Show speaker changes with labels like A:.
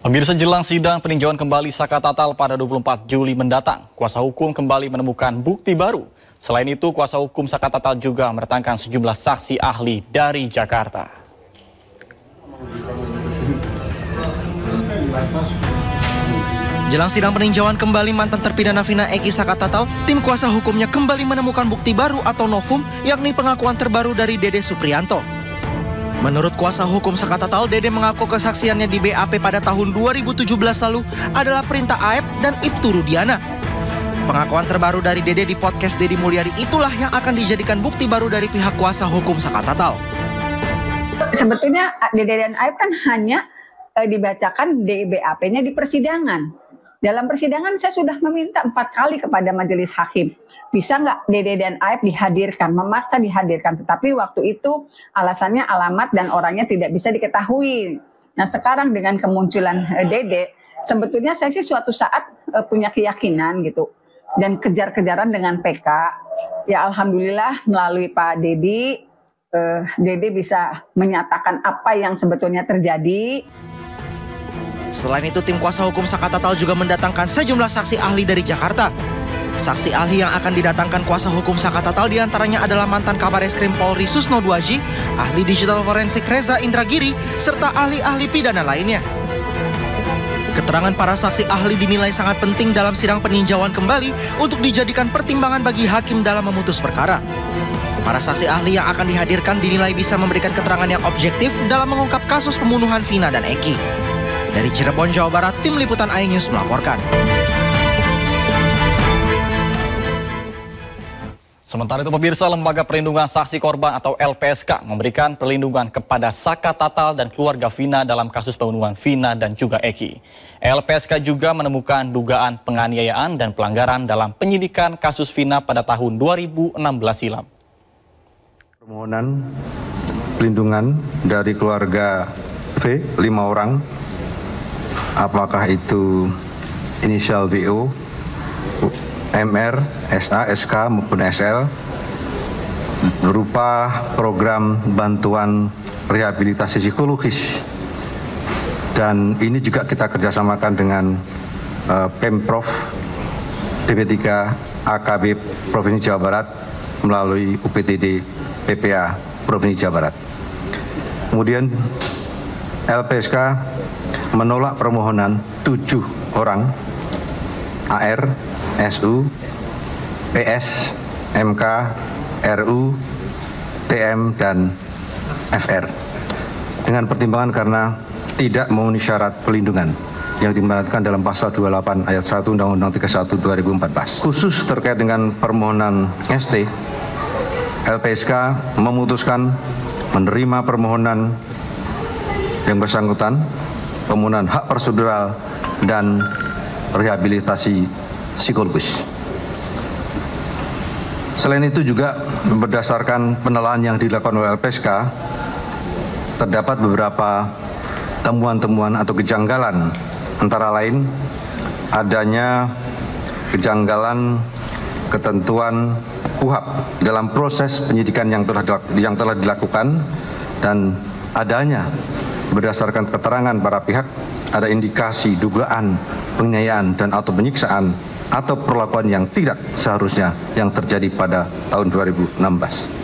A: Pemirsa, jelang sidang peninjauan kembali Saka Tatal pada 24 Juli mendatang, kuasa hukum kembali menemukan bukti baru. Selain itu, kuasa hukum Saka Tatal juga mendatangkan sejumlah saksi ahli dari Jakarta.
B: Jelang sidang peninjauan kembali mantan terpidana Vina Eki Saka Tatal, tim kuasa hukumnya kembali menemukan bukti baru atau novum, yakni pengakuan terbaru dari Dede Suprianto. Menurut kuasa hukum Saka Tatal, Dede mengaku kesaksiannya di BAP pada tahun 2017 lalu adalah perintah Aep dan Ibtu Rudiana. Pengakuan terbaru dari Dede di podcast Deddy Mulyadi itulah yang akan dijadikan bukti baru dari pihak kuasa hukum Saka Tatal.
C: Sebetulnya Dede dan Aep kan hanya dibacakan di BAP-nya di persidangan. Dalam persidangan saya sudah meminta 4 kali kepada majelis hakim. Bisa nggak Dede dan Aep dihadirkan, memaksa dihadirkan. Tetapi waktu itu alasannya alamat dan orangnya tidak bisa diketahui. Nah sekarang dengan kemunculan Dede, sebetulnya saya sih suatu saat punya keyakinan gitu. Dan kejar-kejaran dengan PK. Ya alhamdulillah melalui Pak Dede, Dede bisa menyatakan apa yang sebetulnya terjadi.
B: Selain itu, tim kuasa hukum Saka Tatal juga mendatangkan sejumlah saksi ahli dari Jakarta. Saksi ahli yang akan didatangkan kuasa hukum Saka Tatal diantaranya adalah mantan Kabareskrim Polri Susno Duaji, ahli digital forensik Reza Indragiri, serta ahli-ahli pidana lainnya. Keterangan para saksi ahli dinilai sangat penting dalam sidang peninjauan kembali untuk dijadikan pertimbangan bagi hakim dalam memutus perkara. Para saksi ahli yang akan dihadirkan dinilai bisa memberikan keterangan yang objektif dalam mengungkap kasus pembunuhan Vina dan Eki. Dari Cirebon, Jawa Barat, tim liputan iNews melaporkan.
A: Sementara itu, pemirsa, Lembaga Perlindungan Saksi Korban atau LPSK memberikan perlindungan kepada Saka Tatal dan keluarga Vina dalam kasus pembunuhan Vina dan juga Eki. LPSK juga menemukan dugaan penganiayaan dan pelanggaran dalam penyidikan kasus Vina pada tahun 2016 silam.
D: Permohonan perlindungan dari keluarga V, 5 orang, apakah itu inisial DO, MR, SA, SK maupun SL, berupa program bantuan rehabilitasi psikologis. Dan ini juga kita kerjasamakan dengan Pemprov DP3 AKB Provinsi Jawa Barat melalui UPTD PPA Provinsi Jawa Barat. Kemudian LPSK menolak permohonan 7 orang AR, SU, PS, MK, RU, TM, dan FR dengan pertimbangan karena tidak memenuhi syarat pelindungan yang dimaratkan dalam pasal 28 ayat 1 Undang-Undang 31 2014. Khusus terkait dengan permohonan ST, LPSK memutuskan menerima permohonan yang bersangkutan, pemenuhan hak prosedural dan rehabilitasi psikologis. Selain itu juga berdasarkan penelitian yang dilakukan oleh LPSK, terdapat beberapa temuan-temuan atau kejanggalan, antara lain adanya kejanggalan ketentuan KUHP dalam proses penyidikan yang telah dilakukan, dan adanya berdasarkan keterangan para pihak ada indikasi dugaan penganiayaan dan atau penyiksaan atau perlakuan yang tidak seharusnya yang terjadi pada tahun 2016.